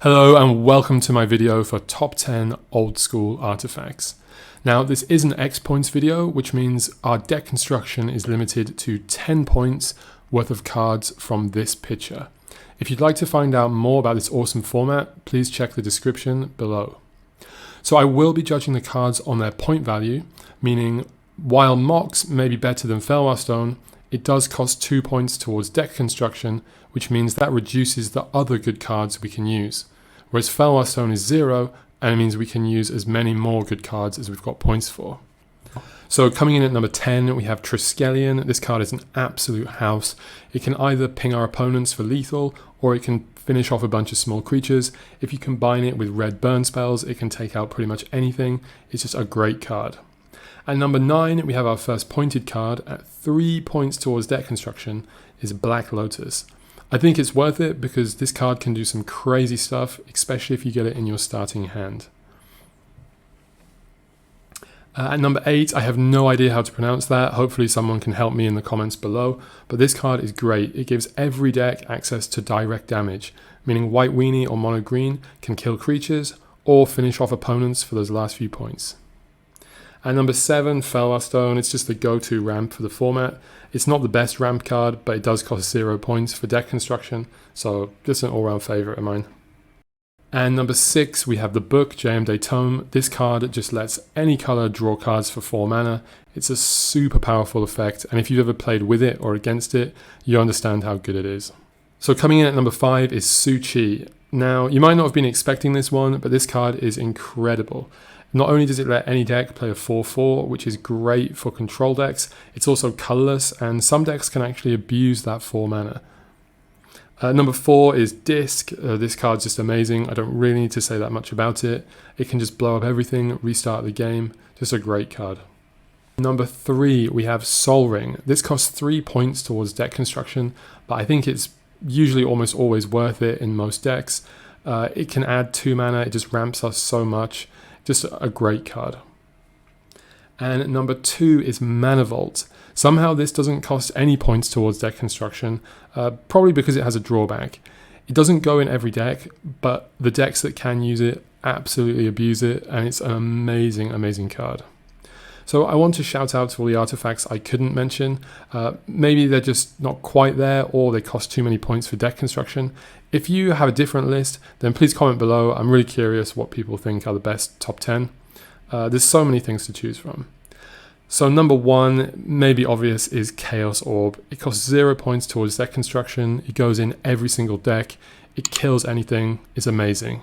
Hello and welcome to my video for top 10 old school artifacts. Now this is an X points video, which means our deck construction is limited to 10 points worth of cards from this picture. If you'd like to find out more about this awesome format, please check the description below. So I will be judging the cards on their point value, meaning while Mox may be better than Fellwar Stone, it does cost 2 points towards deck construction, which means that reduces the other good cards we can use. Whereas Fellwar Stone is 0, and it means we can use as many more good cards as we've got points for. So coming in at number 10, we have Triskelion. This card is an absolute house. It can either ping our opponents for lethal, or it can finish off a bunch of small creatures. If you combine it with red burn spells, it can take out pretty much anything. It's just a great card. At number 9, we have our first pointed card. At 3 points towards deck construction is Black Lotus. I think it's worth it because this card can do some crazy stuff, especially if you get it in your starting hand. At number 8, I have no idea how to pronounce that. Hopefully someone can help me in the comments below. But this card is great. It gives every deck access to direct damage, meaning white weenie or mono green can kill creatures or finish off opponents for those last few points. At number 7, Fellwar Stone. It's just the go-to ramp for the format. It's not the best ramp card, but it does cost 0 points for deck construction, so just an all-round favourite of mine. And number 6, we have the book, JMD Tome. This card just lets any colour draw cards for 4 mana. It's a super powerful effect, and if you've ever played with it or against it, you understand how good it is. So coming in at number 5 is Su-Chi. Now, you might not have been expecting this one, but this card is incredible. Not only does it let any deck play a 4/4, which is great for control decks, it's also colorless, and some decks can actually abuse that 4 mana. Number 4 is Disc. This card's just amazing. I don't really need to say that much about it. It can just blow up everything, restart the game. Just a great card. Number 3, we have Sol Ring. This costs 3 points towards deck construction, but I think it's usually almost always worth it in most decks. It can add 2 mana. It just ramps us so much. Just a great card. And number 2 is Mana Vault. Somehow this doesn't cost any points towards deck construction, probably because it has a drawback. It doesn't go in every deck, but the decks that can use it absolutely abuse it, and it's an amazing, amazing card. So I want to shout out to all the artifacts I couldn't mention. Maybe they're just not quite there, or they cost too many points for deck construction. If you have a different list, then please comment below. I'm really curious what people think are the best top 10. There's so many things to choose from. So number 1, maybe obvious, is Chaos Orb. It costs 0 points towards deck construction. It goes in every single deck. It kills anything. It's amazing.